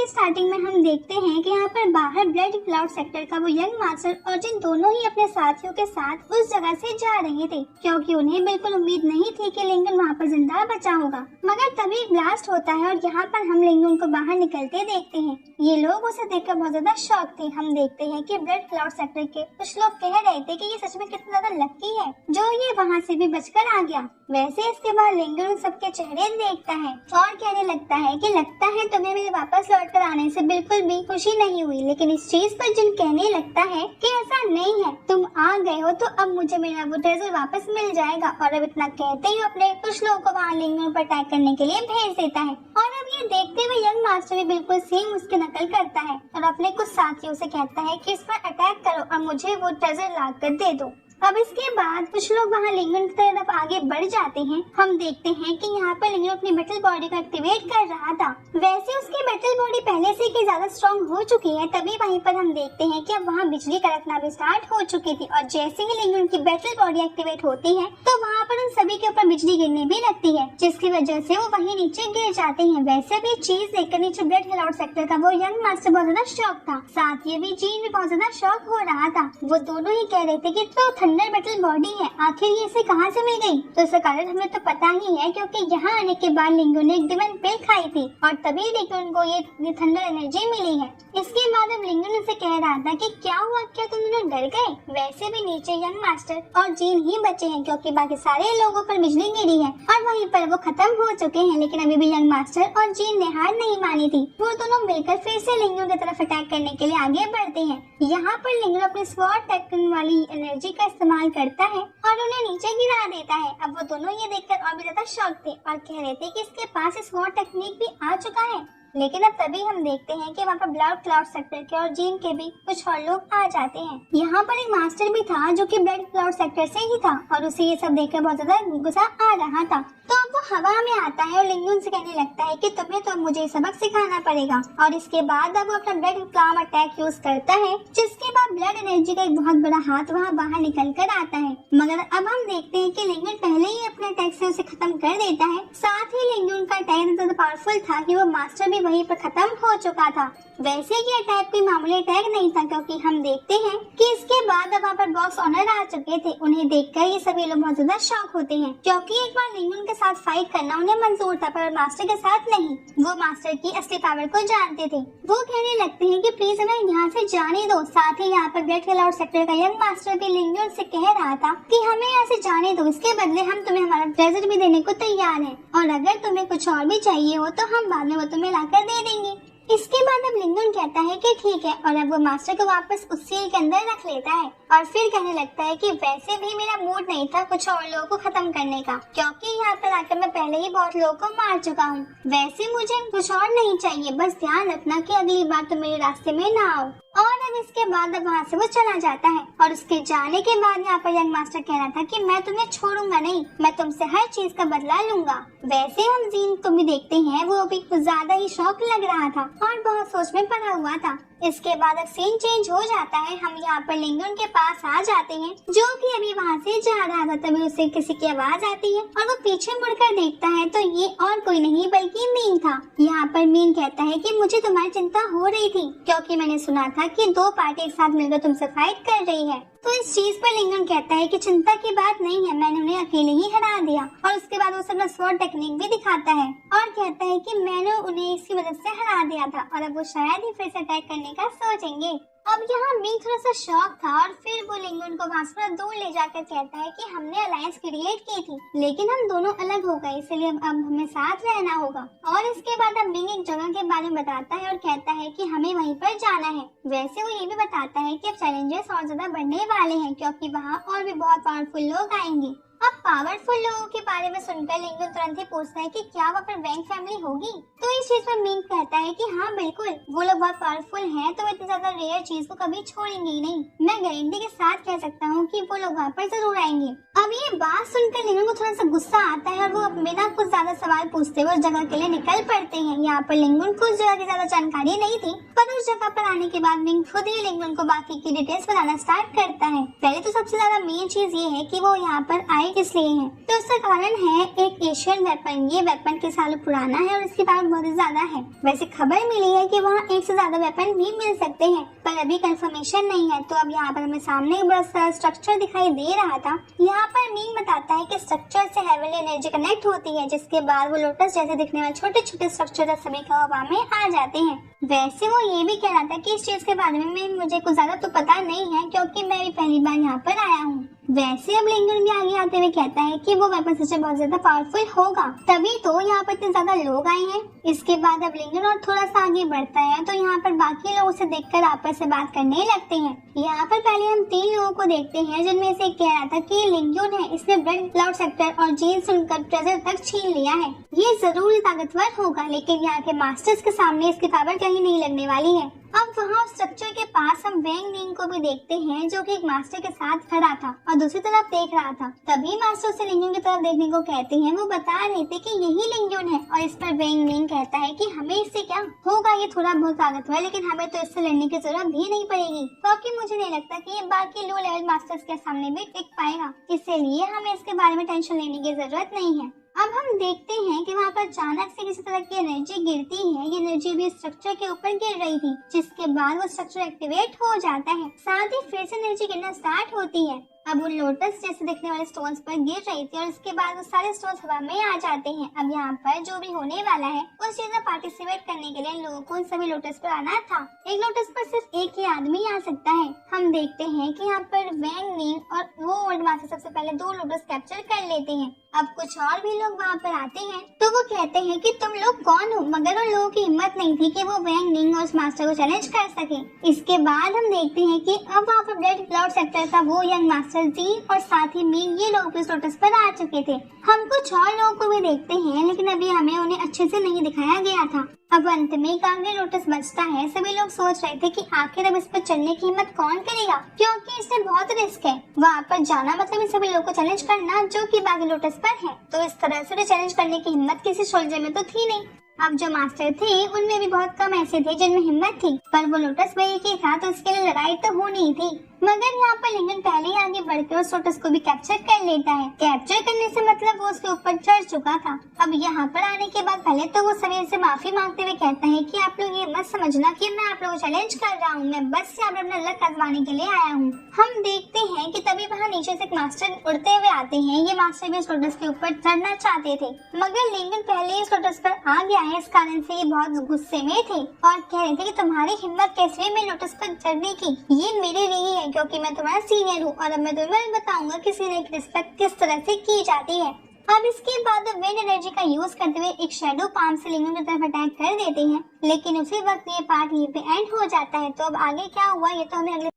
Starting में हम देखते हैं कि यहाँ पर बाहर ब्लड क्लाउड सेक्टर का वो यंग मास्टर और जिन दोनों ही अपने साथियों के साथ उस जगह से जा रहे थे, क्योंकि उन्हें बिल्कुल उम्मीद नहीं थी कि लिंगन वहाँ पर जिंदा बचा होगा। मगर तभी ब्लास्ट होता है और यहाँ पर हम लिंगन को बाहर निकलते देखते हैं। ये लोग उसे देखकर बहुत ज्यादा शॉक थे। हम देखते हैं कि ब्लड क्लाउड सेक्टर के कुछ लोग कह रहे थे कि ये सच में कितना ज्यादा लकी है जो ये वहाँ से भी बचकर आ गया। वैसे इसके बाद लिंगन सबके चेहरे देखता है और कहने लगता है कि लगता है तुम्हें मेरे वापस लौट कर आने से बिल्कुल भी खुशी नहीं हुई, लेकिन इस चीज पर जिन कहने लगता है कि ऐसा नहीं है, तुम आ गए हो तो अब मुझे मेरा वो ट्रेजर वापस मिल जाएगा। और अब इतना कहते ही अपने कुछ लोगों को वहाँ लिंगन पर अटैक करने के लिए भेज देता है। और अब ये देखते हुए यंग मास्टर भी बिल्कुल सेम उसकी नकल करता है और अपने कुछ साथियों से कहता है कि इस पर अटैक करो और मुझे वो ट्रेजर ला कर दे दो। अब इसके बाद कुछ लोग वहाँ लिंगन की तरफ आगे बढ़ जाते हैं। हम देखते हैं कि यहाँ पर लिंगन अपनी मेटल बॉडी को एक्टिवेट कर रहा था। वैसे उसकी मेटल बॉडी पहले से ही ज्यादा स्ट्रॉन्ग हो चुकी है। तभी वहीं पर हम देखते हैं कि अब वहाँ बिजली कड़कना भी स्टार्ट हो चुकी थी और जैसे ही लिंगन की मेटल बॉडी एक्टिवेट होती है तो वहाँ पर उन सभी के ऊपर बिजली गिरने भी लगती है, जिसकी वजह से वो वहीं नीचे गिर जाते हैं। वैसे भी चीज देखकर नीचे ब्लड क्लाउड सेक्टर का वो यंग मास्टर बहुत ज्यादा शॉक था, साथ ही भी जीन भी बहुत ज्यादा शॉक हो रहा था। वो दोनों ही कह रहे थे कि तो थंडर मेटल बॉडी है, आखिर ये इसे कहाँ से मिल गई? तो इसका कारण हमें तो पता ही है, क्योंकि यहाँ आने के बाद लिंगन ने एक डिवाइन पिल खाई थी और तभी लिंगन को ये थंडर एनर्जी मिली है। इसके बाद अब लिंगन उसे कह रहा था कि क्या हुआ, क्या तुम दोनों डर गए? वैसे भी नीचे यंग मास्टर और जीन ही बचे हैं, क्योंकि बाकी सारे लोगों पर बिजली गिरी है और वहीं पर वो खत्म हो चुके हैं। लेकिन अभी भी यंग मास्टर और जीन ने हार नहीं मानी थी। वो दोनों मिलकर फिर से लिंगन की तरफ अटैक करने के लिए आगे बढ़ते हैं। यहाँ पर लिंगन अपने स्वॉर्ड टेक्न वाली एनर्जी का इस्तेमाल करता है और उन्हें नीचे गिरा देता है। अब वो दोनों ये देखकर और भी ज्यादा शॉक थे और कह रहे थे कि इसके पास स्वॉर्ड टेक्निक भी आ चुका है। लेकिन अब तभी हम देखते हैं कि वहाँ पर ब्लड क्लाउड सेक्टर के और जीन के भी कुछ और लोग आ जाते हैं। यहाँ पर एक मास्टर भी था जो कि ब्लड क्लाउड सेक्टर से ही था और उसे ये सब देखकर बहुत ज्यादा गुस्सा आ रहा था। तो अब वो हवा में आता है और लिंगन से कहने लगता है कि तुम्हें तो मुझे सबक सिखाना पड़ेगा। और इसके बाद अब वो अपना ब्लड फ्लाम अटैक यूज करता है, जिसके बाद ब्लड एनर्जी का एक बहुत बड़ा हाथ वहाँ बाहर निकल कर आता है। मगर अब हम देखते हैं कि लिंगन पहले ही अपने अटैक से उसे खत्म कर देता है। साथ ही लिंगन का अटैक इतना पावरफुल था कि वो मास्टर भी वहीं पर खत्म हो चुका था। वैसे ये अटैक कोई मामूली अटैक नहीं था, क्योंकि हम देखते हैं कि इसके बाद अब वहाँ पर बॉक्स ऑनर आ चुके थे। उन्हें देखकर ये सभी लोग बहुत ज्यादा शॉक होते हैं, क्योंकि एक बार लिंगन के साथ फाइट करना उन्हें मंजूर था, पर मास्टर के साथ नहीं। वो मास्टर की असली पावर को जानते थे। वो कहने लगते हैं कि प्लीज हमें यहाँ से जाने दो। साथ ही यहाँ पर ब्लड क्लाउड सेक्टर का यंग मास्टर भी लिंगन से कह रहा था कि हमें यहाँ से जाने दो, इसके बदले हम तुम्हें हमारा ट्रेजर भी देने को तैयार हैं, और अगर तुम्हें कुछ और भी चाहिए हो तो हम बाद में वो तुम्हें लाकर दे देंगे। इसके बाद अब लिंगन कहता है कि ठीक है, और अब वो मास्टर को वापस उस सील के अंदर रख लेता है और फिर कहने लगता है कि वैसे भी मेरा मूड नहीं था कुछ और लोगों को खत्म करने का, क्योंकि यहाँ पर आकर मैं पहले ही बहुत लोगों को मार चुका हूँ। वैसे मुझे कुछ और नहीं चाहिए, बस ध्यान रखना कि अगली बार तुम मेरे रास्ते में ना आओ। और अब इसके बाद अब वहाँ से वो चला जाता है और उसके जाने के बाद यहाँ पर यंग मास्टर कह रहा था कि मैं तुम्हें छोड़ूंगा नहीं, मैं तुमसे हर चीज का बदला लूंगा। वैसे हम जीन को भी देखते हैं, वो भी कुछ ज्यादा ही शौक लग रहा था और बहुत सोच में पड़ा हुआ था। इसके बाद अब सीन चेंज हो जाता है। हम यहाँ पर लिंगन के पास आ जाते हैं, जो कि अभी वहाँ से जा रहा था। तभी उसे किसी की आवाज आती है और वो पीछे मुड़कर देखता है तो ये और कोई नहीं बल्कि मीन था। यहाँ पर मीन कहता है कि मुझे तुम्हारी चिंता हो रही थी, क्योंकि मैंने सुना था कि दो पार्टी एक साथ मिलकर तुमसे फाइट कर रही है। तो इस चीज पर लिंगन कहता है कि चिंता की बात नहीं है, मैंने उन्हें अकेले ही हरा दिया। और उसके बाद वो अपना स्वॉर्ड टेक्निक भी दिखाता है और कहता है कि मैंने उन्हें इसकी वजह से हरा दिया था और अब वो शायद ही फिर से अटैक करने का सोचेंगे। अब यहाँ मीन थोड़ा सा शॉक था और फिर वो लिंगन को वहाँ से दूर ले जाकर कहता है कि हमने अलायंस क्रिएट की थी, लेकिन हम दोनों अलग हो गए, इसलिए अब हमें साथ रहना होगा। और इसके बाद अब मीन एक जगह के बारे में बताता है और कहता है कि हमें वहीं पर जाना है। वैसे वो ये भी बताता है कि अब चैलेंजेस और ज्यादा बढ़ने वाले हैं, क्योंकि वहाँ और भी बहुत पावरफुल लोग आएंगे। अब पावरफुल लोगों के बारे में सुनकर लिंगन तुरंत ही पूछता है कि क्या वहाँ पर वैंग फैमिली होगी। तो इस चीज पर मीन कहता है कि हाँ बिल्कुल, वो लोग बहुत पावरफुल हैं, तो इतनी ज्यादा रेयर चीज को कभी छोड़ेंगे ही नहीं। मैं गारंटी के साथ कह सकता हूँ कि वो लोग वहाँ पर जरूर आएंगे। अब ये बात सुनकर लिंगन को थोड़ा सा गुस्सा आता है और वो बिना कुछ ज्यादा सवाल पूछते हुए उस जगह के लिए निकल पड़ते हैं। यहाँ पर लिंगन को उस जगह की ज्यादा जानकारी नहीं थी, पर उस जगह पर आने के बाद मिंग खुद ही लिंगन को बाकी की डिटेल्स बताना स्टार्ट करता है। पहले तो सबसे ज्यादा मेन चीज ये है कि वो यहाँ पर आए किस लिए है। तो उसका कारण है एक एशियन वेपन। ये वेपन के सालों पुराना है और इसकी पावर बहुत ज्यादा है। वैसे खबर मिली है कि वहाँ एक से ज्यादा वेपन भी मिल सकते हैं, पर अभी कंफर्मेशन नहीं है। तो अब यहाँ पर हमें सामने एक बड़ा सा स्ट्रक्चर दिखाई दे रहा था। यहाँ पर मिंग बताता है कि स्ट्रक्चर से हेवनली एनर्जी कनेक्ट होती है, जिसके बाद वो लोटस जैसे दिखने वाले छोटे छोटे स्ट्रक्चर सभी हवा में आ जाते हैं। वैसे वो ये भी कह रहा था कि इस चीज के बारे में मुझे कुछ ज्यादा तो पता नहीं है, क्योंकि मैं भी पहली बार यहाँ पर आया हूँ। वैसे अब लिंगन भी आगे आते हुए कहता है कि वो वेपन सच में बहुत ज्यादा पावरफुल होगा, तभी तो यहाँ पर इतने ज्यादा लोग आए हैं। इसके बाद अब लिंगन और थोड़ा सा आगे बढ़ता है तो यहाँ पर बाकी लोग उसे देखकर आपस से बात करने लगते हैं। यहाँ पर पहले हम 3 लोगों को देखते हैं, जिनमें से एक कह रहा था कि लिंगन है, इसने ब्लड क्लाउड सेक्टर और जीन सुनकर ट्रेजर तक छीन लिया है। ये जरूर ताकतवर होगा, लेकिन यहाँ के मास्टर्स के सामने इसकी पावर कहीं नहीं लगने वाली है। अब वहाँ स्ट्रक्चर के पास हम वेंग निंग को भी देखते हैं, जो कि एक मास्टर के साथ खड़ा था और दूसरी तरफ देख रहा था। तभी मास्टर से लिंगन की तरफ देखने को कहते हैं। वो बता रहे थे कि यही लिंगन है, और इस पर वेंग निंग कहता है कि हमें इससे क्या होगा, ये थोड़ा बहुत ताकतवर, लेकिन हमें तो इससे लड़ने की जरूरत भी नहीं पड़ेगी, क्योंकि मुझे नहीं लगता कि ये बाकी लो लेवल मास्टर्स के सामने भी टिक पाएगा। इसलिए हमें इसके बारे में टेंशन लेने की जरूरत नहीं है। अब हम देखते हैं कि वहाँ पर अचानक से किसी तरह की एनर्जी गिरती है। ये एनर्जी भी स्ट्रक्चर के ऊपर गिर रही थी, जिसके बाद वो स्ट्रक्चर एक्टिवेट हो जाता है। साथ ही फिर से एनर्जी गिरना स्टार्ट होती है। अब वो लोटस जैसे दिखने वाले स्टोन्स पर गिर रही थी और इसके बाद वो सारे स्टोन्स हवा में आ जाते हैं। अब यहाँ पर जो भी होने वाला है उस चीज में पार्टिसिपेट करने के लिए लोगों को उन सभी लोटस पर आना था। एक लोटस पर सिर्फ एक ही आदमी आ सकता है। हम देखते हैं कि यहाँ पर वेंग निंग और वो ओल्ड मास्टर सबसे पहले 2 लोटस कैप्चर कर लेते हैं। अब कुछ और भी लोग वहाँ पर आते हैं तो वो कहते हैं कि तुम लोग कौन हो, मगर उन लोगों की हिम्मत नहीं थी कि वो वेंग निंग और उस मास्टर को चैलेंज कर सके। इसके बाद हम देखते हैं कि अब वहाँ पर ब्लड क्लाउड सेक्टर का वो यंग मास्टर जी और साथ ही मिंग ये लोग इस लोटस पर आ चुके थे। हम कुछ और लोगों को भी देखते हैं, लेकिन अभी हमें उन्हें अच्छे से नहीं दिखाया गया था। अब अंत में एक आखिरी लोटस बचता है। सभी लोग सोच रहे थे कि आखिर अब इस पर चढ़ने की हिम्मत कौन करेगा, क्योंकि इसमें बहुत रिस्क है। वहाँ पर जाना मतलब इन सभी लोगों को चैलेंज करना, जो कि बाकी लोटस पर है। तो इस तरह से चैलेंज करने की हिम्मत किसी सोल्जर में तो थी नहीं। अब जो मास्टर थे उनमें भी बहुत कम ऐसे थे जिनमें हिम्मत थी, पर वो लोटस भाई के साथ तो उसके लिए लड़ाई तो होनी थी। मगर यहाँ पर लिंगन पहले ही आगे बढ़कर उस लोटस को भी कैप्चर कर लेता है। कैप्चर करने से मतलब वो उसके ऊपर चढ़ चुका था। अब यहाँ पर आने के बाद पहले तो वो सभी से माफी मांगते हुए कहता है कि आप लोग ये मत समझना कि मैं आप लोगों को चैलेंज कर रहा हूँ, मैं बस यहाँ पर अपना लक आजमाने के लिए आया हूँ। हम देखते हैं कि तभी वहाँ नीचे से एक मास्टर उड़ते हुए आते हैं। ये मास्टर भी इस लोटस के ऊपर चढ़ना चाहते थे, मगर लिंगन पहले ही इस लोटस पर आ गया है। इस कारण से ये बहुत गुस्से में थे और कह रहे थे कि तुम्हारी हिम्मत कैसे हुई मेरे लोटस पर चढ़ने की, ये मेरे लिए है क्योंकि मैं तुम्हारा सीनियर हूँ और अब मैं तुम्हें बताऊंगा कि सीनियर की रिस्पेक्ट किस तरह से की जाती है। अब इसके बाद विंड एनर्जी का यूज करते हुए एक शेडो पाम से लिंगन की तरफ अटैक कर देते हैं, लेकिन उसी वक्त ये पार्ट यहीं पे एंड हो जाता है। तो अब आगे क्या हुआ ये तो हमें अगले